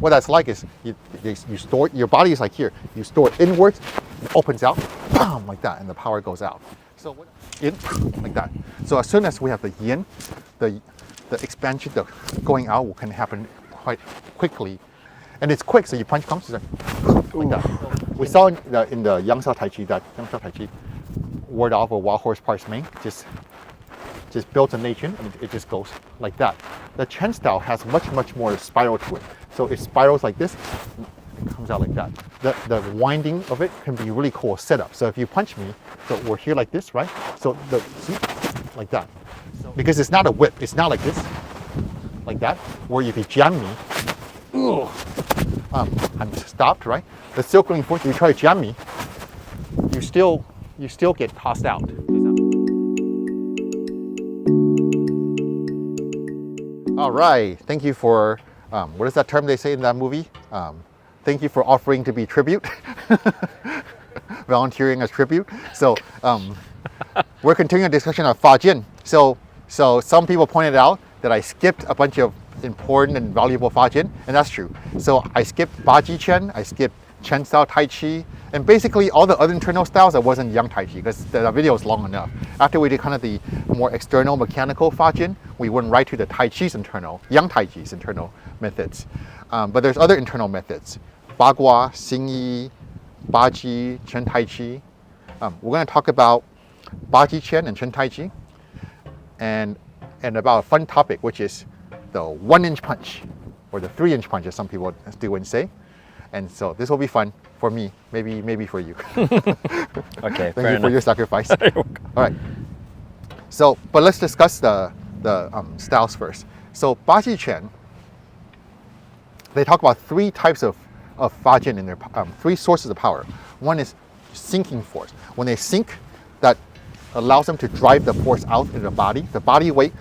what that's like is you store, your body is like here, you store it inwards, it opens out, bam, like that, and the power goes out. So in, like that. So as soon as we have the yin, the expansion, the going out can happen quite quickly. And it's quick, so you punch comes like that. We saw in the Yang Shao Tai Chi that Yang Shao Tai Chi ward off a wild horse parts main, just builds a nation and it just goes like that. The Chen style has much more spiral to it. So it spirals like this, it comes out like that. The winding of it can be really cool setup. So if you punch me, so we're here like this, right? So see, like that. Because it's not a whip, it's not like this, like that, where if you jam me, I'm stopped, right? The circling force, if you try to jam me, you still get tossed out. All right, thank you for, what is that term they say in that movie? Thank you for offering to be tribute, volunteering as tribute. So we're continuing a discussion of Fajin. So some people pointed out that I skipped a bunch of important and valuable Fajin, and that's true. So I skipped Baji Chen, I skipped Chen style Tai Chi, and basically all the other internal styles that wasn't Yang Tai Chi, because the video is long enough. After we did kind of the more external mechanical Fajin, we went right to the Tai Chi's internal, Yang Tai Chi's internal methods. But there's other internal methods. Bagua, Xingyi, Baji, Chen Tai Chi. We're going to talk about Baji Chen and Chen Tai Chi, and about a fun topic, which is the 1-inch punch, or the 3-inch punch, as some people do and say. And so this will be fun for me, maybe for you. Okay, Thank you for your sacrifice. All right. So, but let's discuss the styles first. So Baji Chen, they talk about 3 types of Fajin in their 3 sources of power. One is sinking force. When they sink, that allows them to drive the force out into the body. The body weight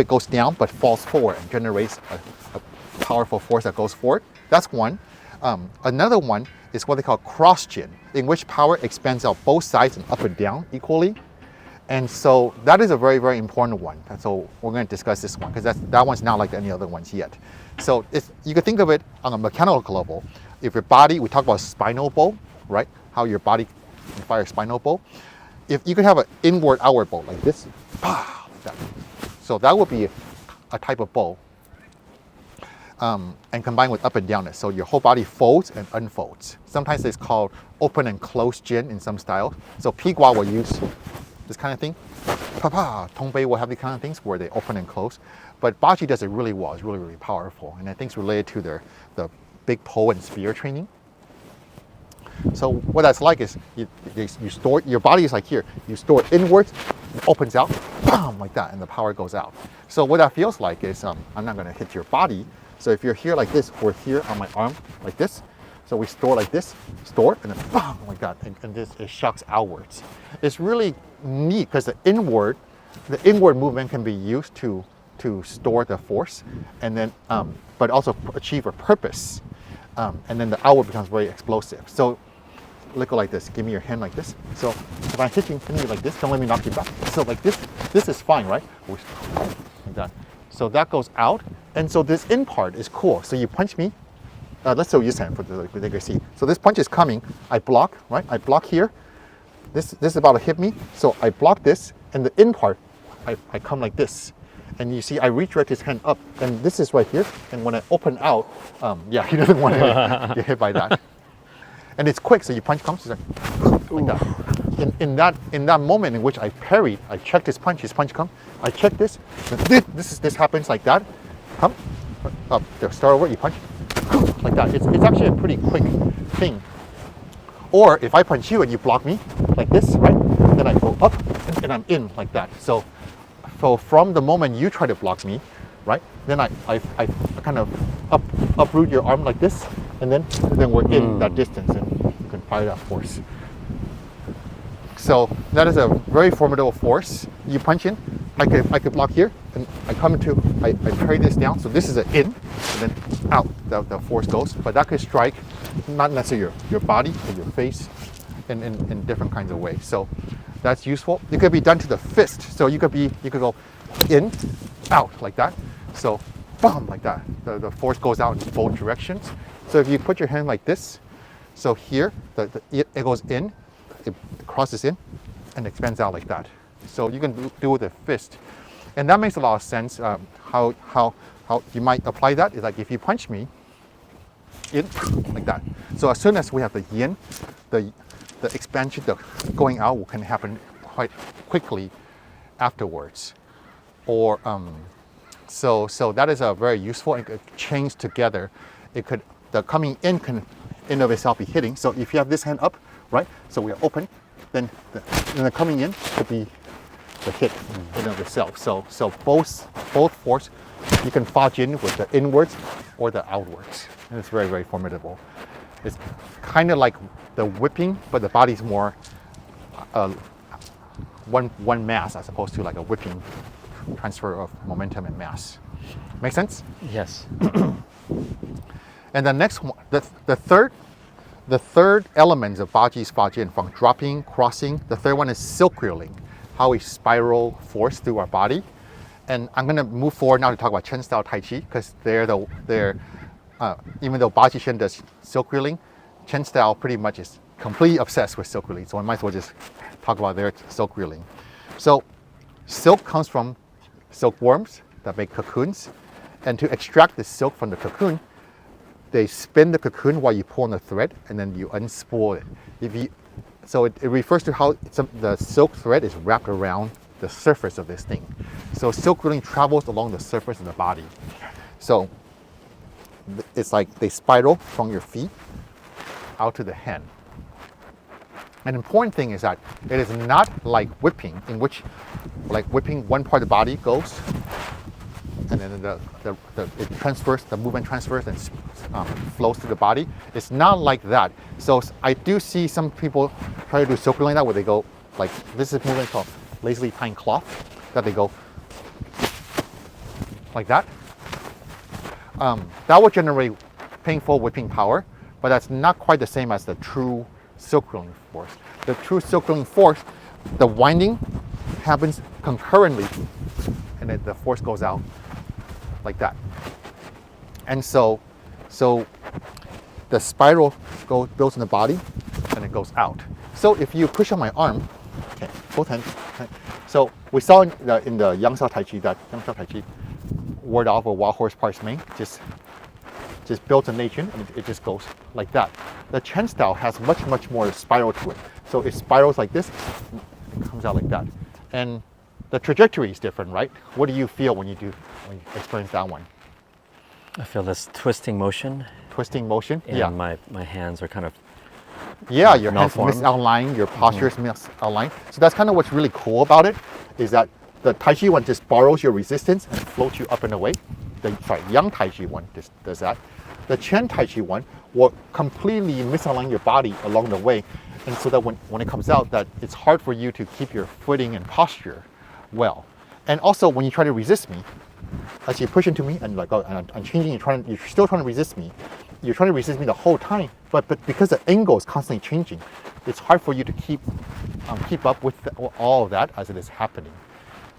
goes down but falls forward and generates a powerful force that goes forward. That's one. Another one is what they call cross jin, in which power expands out both sides and up and down equally. And so that is a very important one. And so we're going to discuss this one because that one's not like any other ones yet. So you can think of it on a mechanical level. If your body, we talk about spinal bow, right? How your body can fire a spinal bow. If you could have an inward-outward bow like this, like that. So that would be a type of bow. And combined with up and downness. So your whole body folds and unfolds. Sometimes it's called open and closed jin in some styles. So Pigua will use this kind of thing. Tongbei will have these kind of things where they open and close. But Baji does it really well. It's really powerful. And I think it's related to the big pole and spear training. So what that's like is you store, your body is like here. You store it inwards, it opens out, bam, like that, and the power goes out. So what that feels like is, I'm not going to hit your body. So if you're here like this, or here on my arm like this, so we store like this, store, and then bam, like that, and this, it shocks outwards. It's really neat because the inward movement can be used to store the force, and then but also achieve a purpose. And then the outward becomes very explosive. So look like this. Give me your hand like this. So if I'm hitting you like this, don't let me knock you back. So like this is fine, right? Like that. So that goes out. And so this in part is cool. So you punch me. Let's show this hand for they can see. So this punch is coming. I block, right? I block here. This is about to hit me. So I block this, and the in part, I come like this. And you see, I redirect his hand up, and this is right here. And when I open out, yeah, he doesn't want to get hit by that. And it's quick, so you punch comes, like that. In that moment in which I parried, I checked his punch comes. I check this. This happens like that. Come, up there, start over. You punch, like that. It's actually a pretty quick thing. Or if I punch you and you block me, like this, right? Then I go up, and I'm in like that. So from the moment you try to block me, right? Then I kind of uproot your arm like this, and then we're in that distance, and you can fire that force. So that is a very formidable force. You punch in, I could block here, and I come into, I parry this down. So this is an in, and then out the force goes. But that could strike not necessarily your body or your face in different kinds of ways. So that's useful. It could be done to the fist. So you could go in, out like that. So boom, like that. The force goes out in both directions. So if you put your hand like this, so here, it goes in, it crosses in, and expands out like that. So you can do with a fist. And that makes a lot of sense. How you might apply that is like if you punch me, in like that. So as soon as we have the yin, the expansion, the going out can happen quite quickly afterwards. Or so that is a very useful and chains together. The coming in can in of itself be hitting. So if you have this hand up, right? So we are open, then the coming in could be the hit in of itself. So both force, you can Fajin with the inwards or the outwards. And it's very, very formidable. It's kind of like the whipping, but the body's more one mass as opposed to like a whipping transfer of momentum and mass. Make sense? Yes. And the next one, the third element of Baji's Fajin, from dropping, crossing, the third one is circulating, how we spiral force through our body. And I'm going to move forward now to talk about Chen style Tai Chi, because even though Baji Chen does circulating, Chen style pretty much is completely obsessed with circulating. So I might as well just talk about their circulating. So silk comes from silkworms that make cocoons. And to extract the silk from the cocoon, they spin the cocoon while you pull on the thread, and then you unspool it. So it refers to how the silk thread is wrapped around the surface of this thing. So silk really travels along the surface of the body. So it's like they spiral from your feet out to the hand. An important thing is that it is not like whipping, in which like whipping one part of the body goes, and then it transfers, the movement transfers and flows through the body. It's not like that. So I do see some people try to do circling like that, where they go like, this is movement called lazily tying cloth, that they go like that. That will generate painful whipping power, but that's not quite the same as the true circling force. The true circling force, the winding happens concurrently, and then the force goes out like that. And so the spiral builds in the body, and it goes out. So if you push on my arm, okay, both hands. Okay. So we saw in the Yang Shao Tai Chi that Yang Shao Tai Chi, ward off a wild horse parts main, just builds a nation, and it just goes like that. The Chen style has much more spiral to it. So it spirals like this, it comes out like that. And the trajectory is different, right? What do you feel when you experience that one? I feel this twisting motion. Twisting motion? And yeah. My hands are kind of your hands malformed. misaligned, your posture is misaligned. So that's kind of what's really cool about it, is that the Tai Chi one just borrows your resistance and floats you up and away. The Yang Tai Chi one does that. The Chen Tai Chi one will completely misalign your body along the way, and so that when it comes out, that it's hard for you to keep your footing and posture well. And also, when you try to resist me, as you push into me and like, oh, and I'm changing, you're still trying to resist me. You're trying to resist me the whole time, but because the angle is constantly changing, it's hard for you to keep up with all of that as it is happening.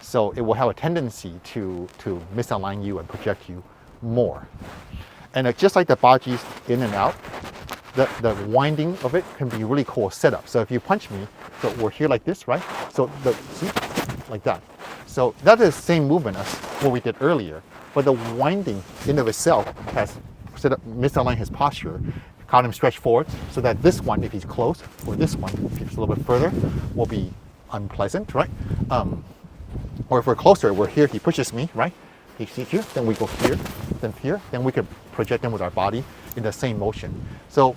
So it will have a tendency to misalign you and project you more. And just like the Baji's in and out, the winding of it can be really cool setup. So if you punch me, so we're here like this, right? So see, like that. So that is the same movement as what we did earlier, but the winding in of itself has misaligned his posture, caught him stretch forward, so that this one, if he's close, or this one, if he's a little bit further, will be unpleasant, right? Or if we're closer, we're here, he pushes me, right? He's here, then we go here, then we could project them with our body in the same motion. So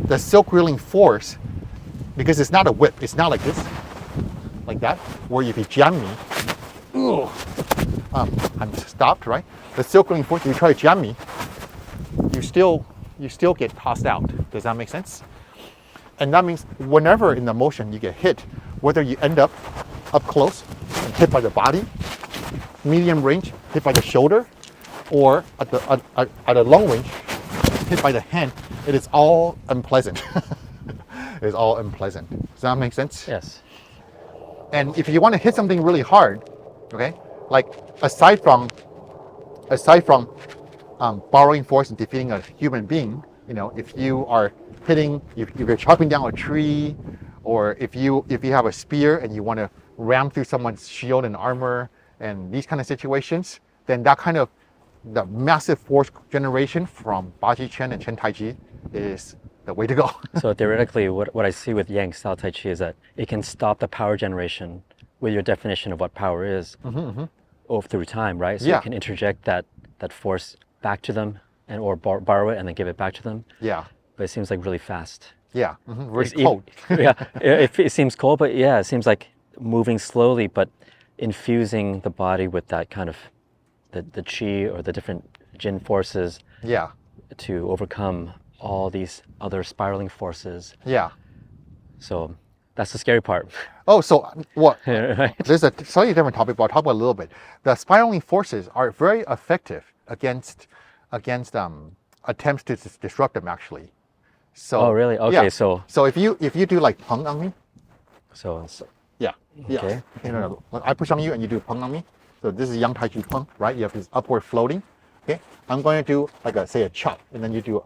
the silk reeling force, because it's not a whip, it's not like this, like that, where if you jam me, I'm stopped, right? The silk reeling force, if you try to jam me, you still get tossed out. Does that make sense? And that means whenever in the motion you get hit, whether you end up close and hit by the body, medium range hit by the shoulder, or at a long range hit by the hand, it is all unpleasant. It is all unpleasant. Does that make sense? Yes. And if you want to hit something really hard, okay, like aside from aside from borrowing force and defeating a human being, if you are if you're chopping down a tree, or if you have a spear and you want to ram through someone's shield and armor and these kind of situations, then that kind of the massive force generation from Baji Chen and Chen Tai Chi is the way to go. So theoretically, what I see with Yang style Tai Chi is that it can stop the power generation with your definition of what power is over through time, right? So Yeah. you can interject that force back to them or borrow it and then give it back to them. Yeah, But it seems like really fast. yeah, really It's cold. yeah, it seems cold, but yeah, it seems like moving slowly, but infusing the body with that kind of the chi or the different jin forces Yeah, to overcome all these other spiraling forces. yeah. So that's the scary part. Oh, so what? Right? There's a slightly different topic, but I'll talk about it a little bit. The spiraling forces are very effective against attempts to disrupt them, actually. So. Oh, really? Okay, yeah. so if you do like peng on me, so yeah, yeah. Okay. No. I push on you and you do peng on me. So this is Yang Tai Chi peng, right? You have this upward floating. Okay. I'm going to do like a chop, and then you do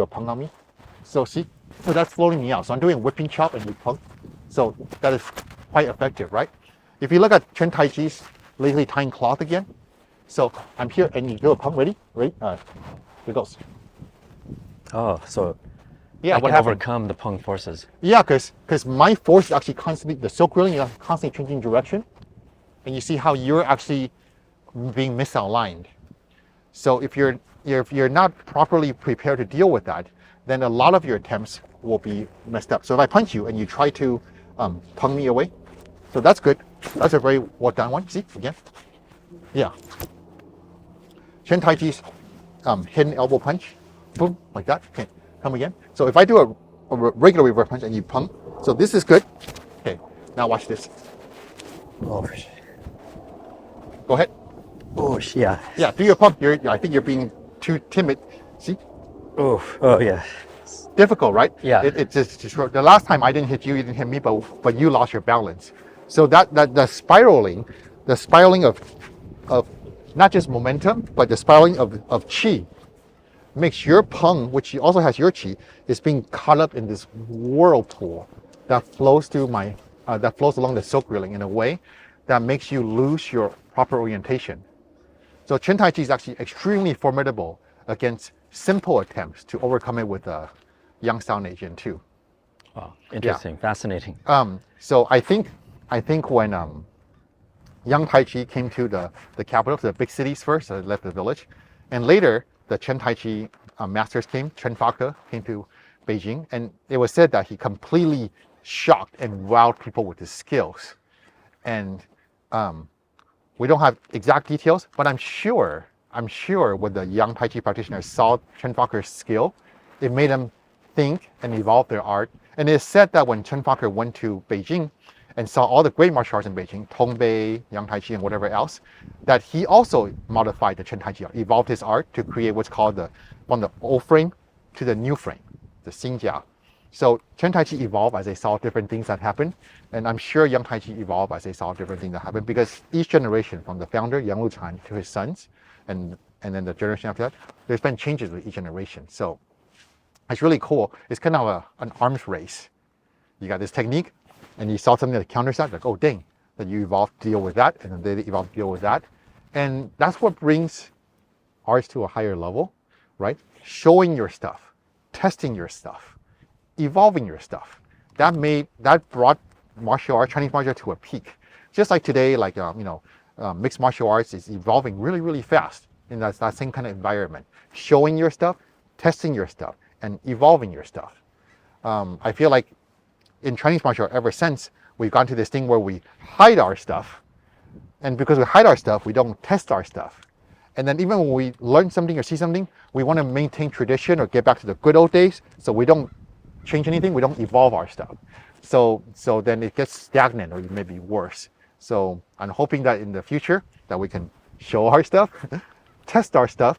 a peng on me. So see, so that's floating me out. So I'm doing whipping chop and you peng. So that is quite effective, right? If you look at Chen Tai Chi's lazily tying cloth again, so I'm here and you do a peng. Ready? Here it goes. oh, so Yeah, I what can happened? overcome the peng forces. Yeah, because my force is actually constantly, the silk reeling is constantly changing direction. And you see how you're actually being misaligned. So if you're not properly prepared to deal with that, then a lot of your attempts will be messed up. So if I punch you and you try to pung me away, so that's good. That's a very well done one. See, again. Yeah. Chen Tai Chi's hidden elbow punch, boom, like that. Okay, come again. So if I do a regular reverse punch and you pung, so this is good. Okay, now watch this. Oh, Go ahead. yeah. Yeah, do your pump. I think you're being too timid. See, Oh, yeah. difficult, right? Yeah. It's just the last time I didn't hit you, you didn't hit me, but you lost your balance. So that the spiraling of not just momentum, but the spiraling of chi makes your peng, which also has your chi, is being caught up in this whirlpool that flows through that flows along the silk reeling in a way that makes you lose your proper orientation. So Chen Tai Chi is actually extremely formidable against simple attempts to overcome it with a Yang style Neijin too. Wow, interesting, fascinating. So I think when Yang Tai Chi came to the capital, to the big cities first, left the village, and later the Chen Tai Chi masters came. Chen Fake came to Beijing, and it was said that he completely shocked and wowed people with his skills. And we don't have exact details, but I'm sure when the young Tai Chi practitioners saw Chen Fake's skill, it made them think and evolve their art. And it's said that when Chen Fake went to Beijing and saw all the great martial arts in Beijing, Tongbei, Yang Tai Chi, and whatever else, that he also modified the Chen Tai Chi art, evolved his art to create what's called from the old frame to the new frame, the Xinjia. So Chen Tai Chi evolved as they saw different things that happened, and I'm sure Yang Tai Chi evolved as they saw different things that happened, because each generation, from the founder Yang Luchan to his sons, and then the generation after that, there's been changes with each generation. So it's really cool. It's kind of an arms race. You got this technique, and you saw something that counters that, like, oh dang, that you evolved to deal with that, and then they evolved to deal with that, and that's what brings arts to a higher level, right? Showing your stuff, testing your stuff, evolving your stuff. That brought martial arts, Chinese martial arts, to a peak. Just like today, like mixed martial arts is evolving really, really fast in that same kind of environment. Showing your stuff, testing your stuff, and evolving your stuff. I feel like in Chinese martial art, ever since we've gone to this thing where we hide our stuff, and because we hide our stuff, we don't test our stuff. And then even when we learn something or see something, we want to maintain tradition or get back to the good old days, so we don't change anything, we don't evolve our stuff. So then it gets stagnant or maybe worse. So I'm hoping that in the future that we can show our stuff, test our stuff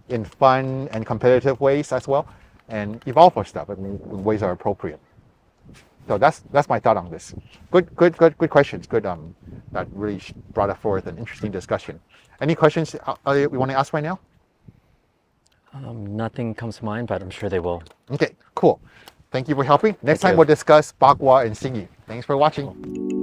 in fun and competitive ways as well, and evolve our stuff in ways that are appropriate. So that's my thought on this. Good questions. Good. That really brought forth an interesting discussion. Any questions we want to ask right now? Nothing comes to mind, but I'm sure they will. Okay, cool. Thank you for helping. Next Thank time you. we'll discuss Bagua and Xingyi. Thanks for watching.